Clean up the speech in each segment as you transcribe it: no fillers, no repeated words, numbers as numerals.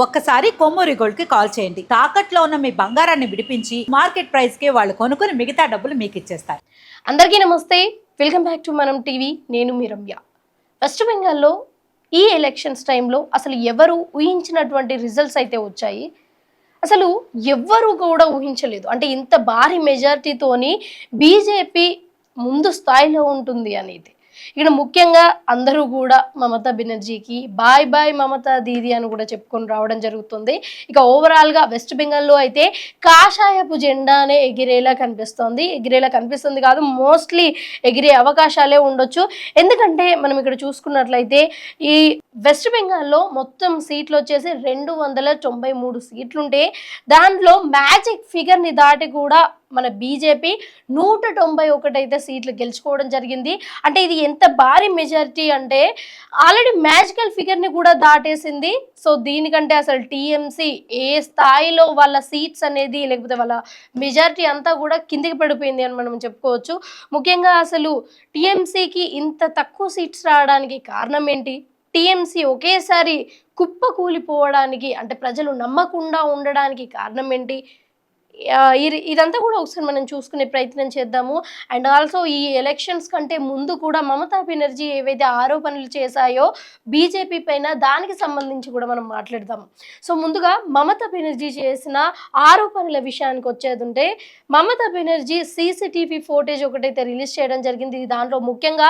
ఒక్కసారి కొమ్మూరి గోల్డ్ కి కాల్ చేయండి. తాకట్లో ఉన్న మీ బంగారాన్ని విడిపించి మార్కెట్ ప్రైస్ కి వాళ్ళు కొనుక్కుని మిగతా డబ్బులు మీకు ఇచ్చేస్తారు. అందరికీ నమస్తే, వెల్కమ్ బ్యాక్ టు మనం టీవీ. నేను మీ రమ్య. వెస్ట్ బెంగాల్లో ఈ ఎలక్షన్స్ టైంలో అసలు ఎవరు ఊహించినటువంటి రిజల్ట్స్ అయితే వచ్చాయి. అసలు ఎవ్వరు కూడా ఊహించలేదు, అంటే ఇంత భారీ మెజారిటీతోని బీజేపీ ముందు స్థాయిలో ఉంటుంది అనేది. ఇక్కడ ముఖ్యంగా అందరూ కూడా మమతా బెనర్జీకి బాయ్ బాయ్ మమతా దీది అని కూడా చెప్పుకొని రావడం జరుగుతుంది. ఇక ఓవరాల్గా వెస్ట్ బెంగాల్లో అయితే కాషాయపు జెండానే ఎగిరేలా కనిపిస్తుంది కాదు, మోస్ట్లీ ఎగిరే అవకాశాలే ఉండొచ్చు. ఎందుకంటే మనం ఇక్కడ చూసుకున్నట్లయితే ఈ వెస్ట్ బెంగాల్లో మొత్తం సీట్లు వచ్చేసి 293 సీట్లుంటే దాంట్లో మ్యాజిక్ ఫిగర్ని దాటి కూడా మన బీజేపీ 191 అయితే సీట్లు గెలుచుకోవడం జరిగింది. అంటే ఇది ఎంత భారీ మెజారిటీ అంటే ఆల్రెడీ మ్యాజికల్ ఫిగర్ని కూడా దాటేసింది. సో దీనికంటే అసలు టీఎంసీ ఏ స్థాయిలో వాళ్ళ సీట్స్ అనేది లేకపోతే వాళ్ళ మెజారిటీ అంతా కూడా కిందికి పడిపోయింది అని మనం చెప్పుకోవచ్చు. ముఖ్యంగా అసలు టీఎంసీకి ఇంత తక్కువ సీట్స్ రావడానికి కారణం ఏంటి? టీఎంసీ ఒకేసారి కుప్ప కూలిపోవడానికి అంటే ప్రజలు నమ్మకుండా ఉండడానికి కారణం ఏంటి? ఇదంతా కూడా ఒకసారి మనం చూసుకునే ప్రయత్నం చేద్దాము. అండ్ ఆల్సో ఈ ఎలక్షన్స్ కంటే ముందు కూడా మమతా బెనర్జీ ఏవైతే ఆరోపణలు చేశాయో బీజేపీ పైన, దానికి సంబంధించి కూడా మనం మాట్లాడదాం. సో ముందుగా మమతా బెనర్జీ చేసిన ఆరోపణల విషయానికి వచ్చేది ఉంటే, మమతా బెనర్జీ సీసీటీవీ ఫోటేజ్ ఒకటైతే రిలీజ్ చేయడం జరిగింది. దాంట్లో ముఖ్యంగా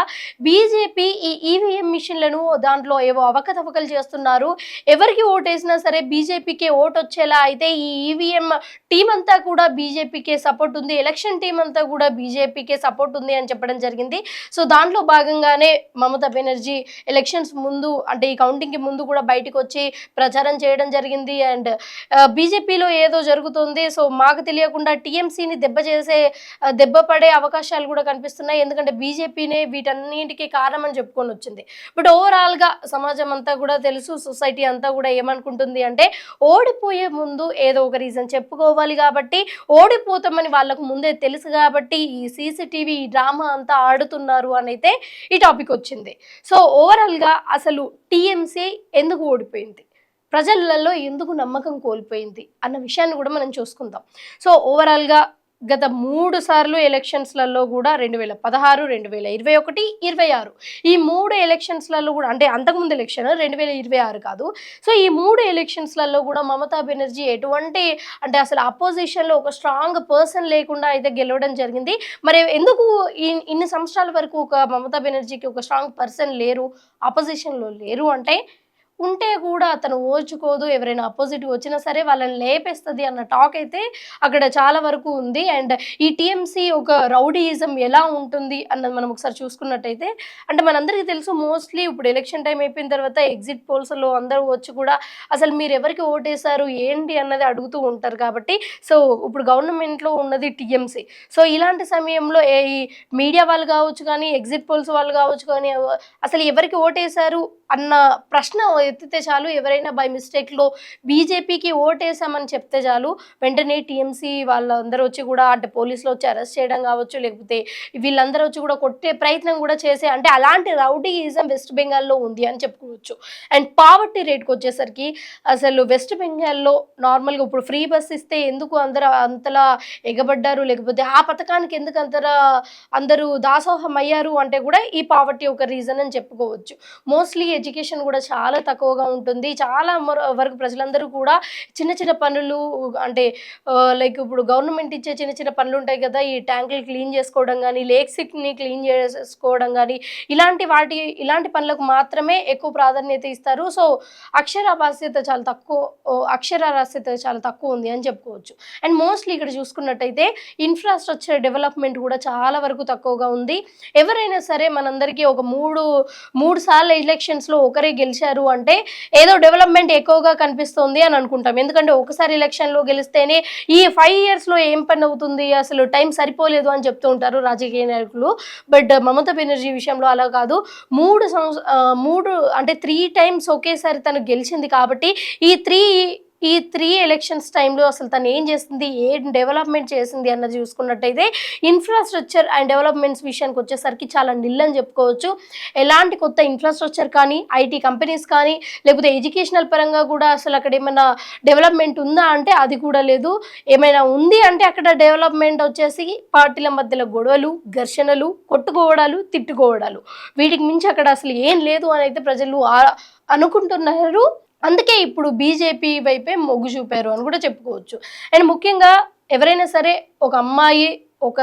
బీజేపీ ఈ ఈవీఎం మిషన్లను దాంట్లో ఏవో అవకతవకలు చేస్తున్నారు, ఎవరికి ఓటేసినా సరే బీజేపీకే ఓటు వచ్చేలా అయితే ఈ ఈవీఎం టీం అంతా కూడా బీజేపీకే సపోర్ట్ ఉంది, ఎలక్షన్ టీం అంతా కూడా బీజేపీకే సపోర్ట్ ఉంది అని చెప్పడం జరిగింది. సో దాంట్లో భాగంగానే మమతా బెనర్జీ ఎలక్షన్స్ ముందు అంటే ఈ కౌంటింగ్కి ముందు కూడా బయటకు వచ్చి ప్రచారం చేయడం జరిగింది. అండ్ బీజేపీలో ఏదో జరుగుతుంది, సో మాకు తెలియకుండా టీఎంసీని దెబ్బ పడే అవకాశాలు కూడా కనిపిస్తున్నాయి, ఎందుకంటే బీజేపీనే వీటన్నిటికీ కారణం అని చెప్పుకొని వచ్చింది. బట్ ఓవరాల్గా సమాజం అంతా కూడా తెలుసు, సొసైటీ అంతా కూడా ఏమనుకుంటుంది అంటే ఓడిపోయే ముందు ఏదో ఒక రీజన్ చెప్పుకోవాలి కాబట్టి, ఓడిపోతామని వాళ్ళకు ముందే తెలుసు కాబట్టి ఈ సీసీటీవీ డ్రామా అంతా ఆడుతున్నారు అని అయితే ఈ టాపిక్ వచ్చింది. సో ఓవరాల్గా అసలు టీఎంసీ ఎందుకు ఓడిపోయింది, ప్రజలలో ఎందుకు నమ్మకం కోల్పోయింది అన్న విషయాన్ని కూడా మనం చూసుకుందాం. సో ఓవరాల్గా గత 3 సార్లు ఎలక్షన్స్లలో కూడా 2016, 2021, 26 ఈ 3 ఎలక్షన్స్లలో కూడా, అంటే అంతకుముందు ఎలక్షన్ 2026 కాదు, సో ఈ 3 ఎలక్షన్స్లలో కూడా మమతా బెనర్జీ ఎటువంటి అంటే అసలు అపోజిషన్లో ఒక స్ట్రాంగ్ పర్సన్ లేకుండా అయితే గెలవడం జరిగింది. మరి ఎందుకు ఇన్ని సంవత్సరాల వరకు ఒక మమతా బెనర్జీకి ఒక స్ట్రాంగ్ పర్సన్ లేరు, అపోజిషన్లో లేరు అంటే, ఉంటే కూడా అతను ఓర్చుకోదు, ఎవరైనా అపోజిట్ వచ్చినా సరే వాళ్ళని లేపేస్తుంది అన్న టాక్ అయితే అక్కడ చాలా వరకు ఉంది. అండ్ ఈ టీఎంసీ ఒక రౌడీయిజం ఎలా ఉంటుంది అన్నది మనం ఒకసారి చూసుకున్నట్టయితే, అంటే మనందరికీ తెలుసు, మోస్ట్లీ ఇప్పుడు ఎలక్షన్ టైం అయిపోయిన తర్వాత ఎగ్జిట్ పోల్స్లో అందరూ వచ్చి కూడా అసలు మీరు ఎవరికి ఓటేశారు ఏంటి అన్నది అడుగుతూ ఉంటారు. కాబట్టి సో ఇప్పుడు గవర్నమెంట్లో ఉన్నది టీఎంసీ. సో ఇలాంటి సమయంలో ఈ మీడియా వాళ్ళు కావచ్చు కానీ, ఎగ్జిట్ పోల్స్ వాళ్ళు కావచ్చు కానీ, అసలు ఎవరికి ఓటేశారు అన్న ప్రశ్న ఎత్తితే చాలు, ఎవరైనా బై మిస్టేక్లో బీజేపీకి ఓటేసామని చెప్తే చాలు, వెంటనే టీఎంసీ వాళ్ళందరూ వచ్చి కూడా అంటే పోలీసులు వచ్చి అరెస్ట్ చేయడం కావచ్చు, లేకపోతే వీళ్ళందరూ వచ్చి కూడా కొట్టే ప్రయత్నం కూడా చేసే, అంటే అలాంటి రౌడీయిజం వెస్ట్ బెంగాల్లో ఉంది అని చెప్పుకోవచ్చు. అండ్ పావర్టీ రేట్కి వచ్చేసరికి అసలు వెస్ట్ బెంగాల్లో నార్మల్గా ఇప్పుడు ఫ్రీ బస్ ఇస్తే ఎందుకు అంతలా ఎగబడ్డారు, లేకపోతే ఆ పథకానికి ఎందుకు అందరూ దాసోహం అయ్యారు అంటే కూడా ఈ పావర్టీ ఒక రీజన్ అని చెప్పుకోవచ్చు. మోస్ట్లీ ఎడ్యుకేషన్ కూడా చాలా తక్కువగా ఉంటుంది. చాలా వరకు ప్రజలందరూ కూడా చిన్న చిన్న పనులు, అంటే లైక్ ఇప్పుడు గవర్నమెంట్ ఇచ్చే చిన్న చిన్న పనులు ఉంటాయి కదా, ఈ ట్యాంకులు క్లీన్ చేసుకోవడం కానీ, లేక్స్ని క్లీన్ చేసుకోవడం కానీ, ఇలాంటి పనులకు మాత్రమే ఎక్కువ ప్రాధాన్యత ఇస్తారు. సో అక్షరాస్యత చాలా తక్కువ ఉంది అని చెప్పుకోవచ్చు. అండ్ మోస్ట్లీ ఇక్కడ చూసుకున్నట్టయితే ఇన్ఫ్రాస్ట్రక్చర్ డెవలప్మెంట్ కూడా చాలా వరకు తక్కువగా ఉంది. ఎవరైనా సరే మనందరికీ ఒక మూడు సార్లు ఎలక్షన్స్లో ఒకరే గెలిచారు అంటే ఏదో డెవలప్మెంట్ ఎక్కువగా కనిపిస్తుంది అని అనుకుంటాం. ఎందుకంటే ఒకసారి ఎలక్షన్లో గెలిస్తేనే ఈ 5 yearsలో ఏం పని అవుతుంది, అసలు టైం సరిపోలేదు అని చెప్తూ ఉంటారు రాజకీయ నాయకులు. బట్ మమతా బెనర్జీ విషయంలో అలా కాదు, 3 అంటే 3 times ఒకేసారి తను గెలిచింది కాబట్టి ఈ 3 ఈ 3 ఎలక్షన్స్ టైంలో అసలు తను ఏం చేసింది, ఏం డెవలప్మెంట్ చేసింది అన్నది చూసుకున్నట్టయితే ఇన్ఫ్రాస్ట్రక్చర్ అండ్ డెవలప్మెంట్స్ విషయానికి వచ్చేసరికి చాలా నిల్ అని చెప్పుకోవచ్చు. ఎలాంటి కొత్త ఇన్ఫ్రాస్ట్రక్చర్ కానీ, ఐటీ కంపెనీస్ కానీ, లేకపోతే ఎడ్యుకేషనల్ పరంగా కూడా అసలు అక్కడ ఏమైనా డెవలప్మెంట్ ఉందా అంటే అది కూడా లేదు. ఏమైనా ఉంది అంటే అక్కడ డెవలప్మెంట్ వచ్చేసి పార్టీల మధ్యలో గొడవలు, ఘర్షణలు, కొట్టుకోవడాలు, తిట్టుకోవడాలు, వీటికి మించి అక్కడ అసలు ఏం లేదు అని అయితే ప్రజలు అనుకుంటున్నారు. అందుకే ఇప్పుడు బీజేపీ వైపే మొగ్గు చూపారు అని కూడా చెప్పుకోవచ్చు. అండ్ ముఖ్యంగా ఎవరైనా సరే ఒక అమ్మాయి ఒక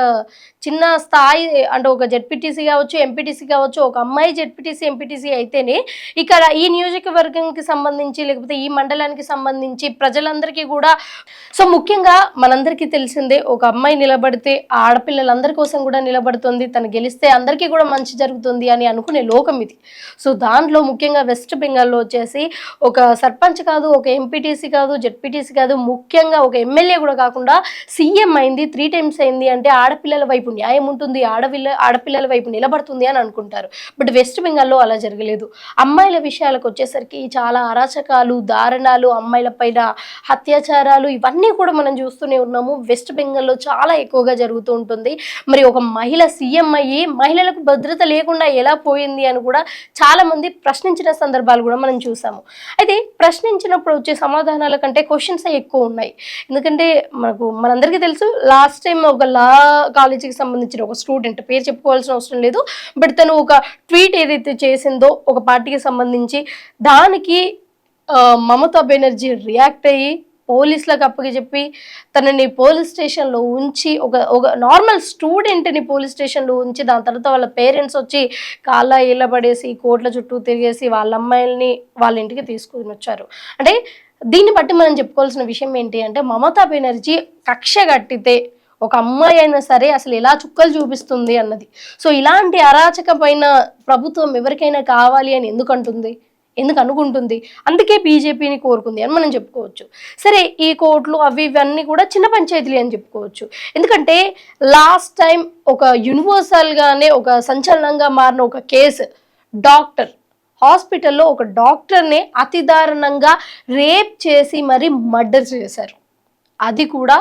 చిన్న స్థాయి అంటే ఒక జెడ్పీటీసీ కావచ్చు, ఎంపీటీసీ కావచ్చు, ఒక అమ్మాయి జెడ్పీటీసీ, ఎంపీటీసీ అయితేనే ఇక్కడ ఈ నియోజకవర్గంకి సంబంధించి లేకపోతే ఈ మండలానికి సంబంధించి ప్రజలందరికీ కూడా సో ముఖ్యంగా మనందరికీ తెలిసిందే ఒక అమ్మాయి నిలబడితే ఆడపిల్లలందరి కోసం కూడా నిలబడుతుంది, తను గెలిస్తే అందరికీ కూడా మంచి జరుగుతుంది అని అనుకునే లోకం ఇది. సో దాంట్లో ముఖ్యంగా వెస్ట్ బెంగాల్లో వచ్చేసి ఒక సర్పంచ్ కాదు, ఒక ఎంపీటీసీ కాదు, జెడ్పీటీసీ కాదు, ముఖ్యంగా ఒక ఎమ్మెల్యే కూడా కాకుండా సీఎం అయింది, 3 times అయింది అంటే ఆడపిల్లల వైపు న్యాయం ఉంటుంది, ఆడపిల్లల వైపు నిలబడుతుంది అని అనుకుంటారు. బట్ వెస్ట్ బెంగాల్లో అలా జరగలేదు. అమ్మాయిల విషయాలకు వచ్చేసరికి చాలా అరాచకాలు, దారుణాలు, అమ్మాయిల పైన అత్యాచారాలు ఇవన్నీ కూడా మనం చూస్తూనే ఉన్నాము. వెస్ట్ బెంగాల్లో చాలా ఎక్కువగా జరుగుతూ ఉంటుంది. మరి ఒక మహిళ సీఎం అయ్యి మహిళలకు భద్రత లేకుండా ఎలా పోయింది అని కూడా చాలా మంది ప్రశ్నించిన సందర్భాలు కూడా మనం చూసాము. అయితే ప్రశ్నించినప్పుడు వచ్చే సమాధానాల కంటే క్వశ్చన్స్ ఎక్కువ ఉన్నాయి. ఎందుకంటే మనందరికీ తెలుసు లాస్ట్ టైం ఒక లా కాలేజీకి సంబంధించిన ఒక స్టూడెంట్, పేరు చెప్పుకోవాల్సిన అవసరం లేదు, బట్ తను ఒక ట్వీట్ ఏదైతే చేసిందో ఒక పార్టీకి సంబంధించి దానికి మమతా బెనర్జీ రియాక్ట్ అయ్యి పోలీసులకు అప్పగిచెప్పి తనని పోలీస్ స్టేషన్లో ఉంచి ఒక నార్మల్ స్టూడెంట్ని పోలీస్ స్టేషన్లో ఉంచి దాని తర్వాత వాళ్ళ పేరెంట్స్ వచ్చి కాళ్ళ ఏళ్ళ పడేసి కోట్ల చుట్టూ తిరిగేసి వాళ్ళ అమ్మాయిల్ని వాళ్ళ ఇంటికి తీసుకుని వచ్చారు. అంటే దీన్ని బట్టి మనం చెప్పుకోవాల్సిన విషయం ఏంటి అంటే మమతా బెనర్జీ కక్ష కట్టితే ఒక అమ్మాయి అయినా సరే అసలు ఎలా చుక్కలు చూపిస్తుంది అన్నది. సో ఇలాంటి అరాచకమైన ప్రభుత్వం ఎవరికైనా కావాలి అని ఎందుకు అనుకుంటుంది? అందుకే బీజేపీని కోరుకుంది అని మనం చెప్పుకోవచ్చు. సరే ఈ కోర్టులు అవి ఇవన్నీ కూడా చిన్న పంచాయతీలు అని చెప్పుకోవచ్చు. ఎందుకంటే లాస్ట్ టైం ఒక యూనివర్సల్గానే ఒక సంచలనంగా మారిన ఒక కేసు, డాక్టర్ హాస్పిటల్లో ఒక డాక్టర్ని అతి దారుణంగా రేప్ చేసి మరీ మర్డర్ చేశారు. అది కూడా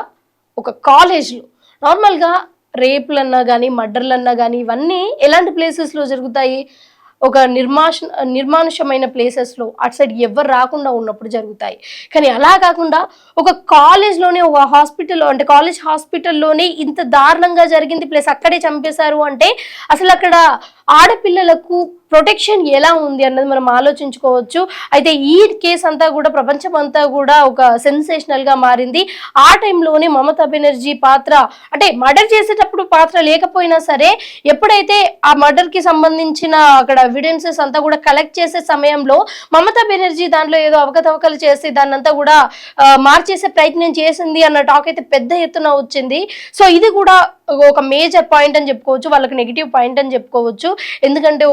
ఒక కాలేజ్లో. నార్మల్గా రేపులన్నా కానీ మర్డర్లన్నా కానీ ఇవన్నీ ఎలాంటి ప్లేసెస్లో జరుగుతాయి? ఒక నిర్మానుషమైన ప్లేసెస్లో అటు సైడ్ ఎవరు రాకుండా ఉన్నప్పుడు జరుగుతాయి. కానీ అలా కాకుండా ఒక కాలేజ్లోనే ఒక హాస్పిటల్లో అంటే కాలేజ్ హాస్పిటల్లోనే ఇంత దారుణంగా జరిగింది, ప్లస్ అక్కడే చంపేశారు అంటే అసలు అక్కడ ఆడపిల్లలకు ప్రొటెక్షన్ ఎలా ఉంది అన్నది మనం ఆలోచించుకోవచ్చు. అయితే ఈ కేసు అంతా కూడా ప్రపంచం అంతా కూడా ఒక సెన్సేషనల్గా మారింది. ఆ టైంలోనే మమతా బెనర్జీ పాత్ర అంటే మర్డర్ చేసేటప్పుడు పాత్ర లేకపోయినా సరే ఎప్పుడైతే ఆ మర్డర్కి సంబంధించిన అక్కడ ఎవిడెన్సెస్ అంతా కూడా కలెక్ట్ చేసే సమయంలో మమతా బెనర్జీ దాంట్లో ఏదో అవకతవకలు చేసి దాన్నంతా కూడా మార్చేసే ప్రయత్నం చేసింది అన్న టాక్ అయితే పెద్ద ఎత్తున వచ్చింది. సో ఇది కూడా ఒక మేజర్ పాయింట్ అని చెప్పుకోవచ్చు, వాళ్ళకి నెగిటివ్ పాయింట్ అని చెప్పుకోవచ్చు. ఎందుకంటే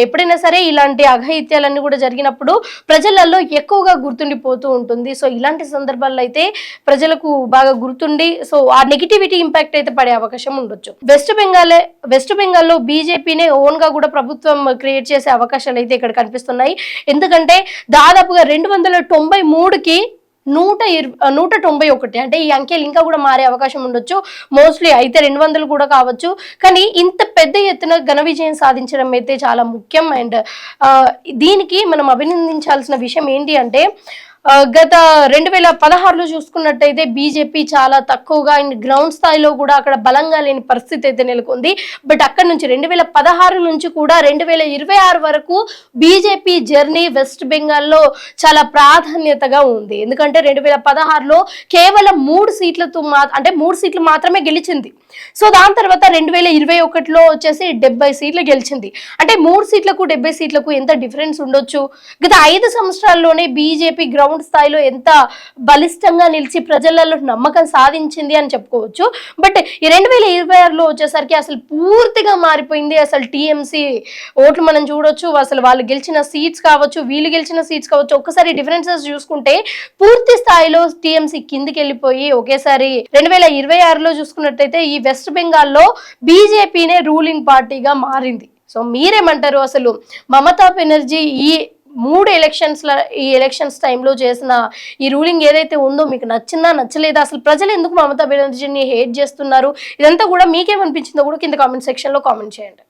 ఎప్పుడైనా సరే ఇలాంటి అఘాయిత్యాలన్నీ కూడా జరిగినప్పుడు ప్రజలలో ఎక్కువగా గుర్తుండిపోతూ ఉంటుంది. సో ఇలాంటి సందర్భాల్లో అయితే ప్రజలకు బాగా గుర్తుండి సో ఆ నెగిటివిటీ ఇంపాక్ట్ అయితే పడే అవకాశం ఉండొచ్చు. వెస్ట్ బెంగాల్లో బీజేపీనే ఓన్ గా కూడా ప్రభుత్వం క్రియేట్ చేసే అవకాశాలు అయితే ఇక్కడ కనిపిస్తున్నాయి. ఎందుకంటే దాదాపుగా 293కి 191 అంటే ఈ అంకెలు ఇంకా కూడా మారే అవకాశం ఉండొచ్చు. మోస్ట్లీ అయితే 200 కూడా కావచ్చు. కానీ ఇంత పెద్ద ఎత్తున ఘన విజయం సాధించడం అయితే చాలా ముఖ్యం. అండ్ దీనికి మనం అభినందించాల్సిన విషయం ఏంటి అంటే గత 2016లో చూసుకున్నట్టయితే బీజేపీ చాలా తక్కువగా గ్రౌండ్ స్థాయిలో కూడా అక్కడ బలంగా లేని పరిస్థితి అయితే నెలకొంది. బట్ అక్కడ నుంచి 2016 నుంచి కూడా 2026 వరకు బీజేపీ జర్నీ వెస్ట్ బెంగాల్లో చాలా ప్రాధాన్యతగా ఉంది. ఎందుకంటే 2016లో కేవలం 3 సీట్లతో అంటే 3 సీట్లు మాత్రమే గెలిచింది. సో దాని తర్వాత 2021లో వచ్చేసి 70 సీట్లు గెలిచింది. అంటే 3 సీట్లకు 70 సీట్లకు ఎంత డిఫరెన్స్ ఉండొచ్చు. గత 5 సంవత్సరాల్లోనే బీజేపీ గ్రౌండ్ స్థాయిలో ఎంత బలిష్టంగా నిలిచి ప్రజలలో నమ్మకం సాధించింది అని చెప్పుకోవచ్చు. బట్ ఈ 2026లో వచ్చేసరికి అసలు పూర్తిగా మారిపోయింది. అసలు టీఎంసీ ఓట్లు మనం చూడొచ్చు, అసలు వాళ్ళు గెలిచిన సీట్స్ కావచ్చు, వీళ్ళు గెలిచిన సీట్స్ కావచ్చు, ఒక్కసారి డిఫరెన్సెస్ చూసుకుంటే పూర్తి స్థాయిలో టీఎంసీ కిందికి వెళ్ళిపోయి ఒకేసారి 2026లో చూసుకున్నట్టయితే ఈ వెస్ట్ బెంగాల్లో బీజేపీనే రూలింగ్ పార్టీగా మారింది. సో మీరేమంటారు? అసలు మమతా బెనర్జీ ఈ ఈ ఎలక్షన్స్ టైంలో చేసిన ఈ రూలింగ్ ఏదైతే ఉందో మీకు నచ్చిందా నచ్చలేదా, అసలు ప్రజలు ఎందుకు మమతా బెనర్జీని హేట్ చేస్తున్నారు, ఇదంతా కూడా మీకేమనిపించిందో కూడా కింద కామెంట్ సెక్షన్లో కామెంట్ చేయండి.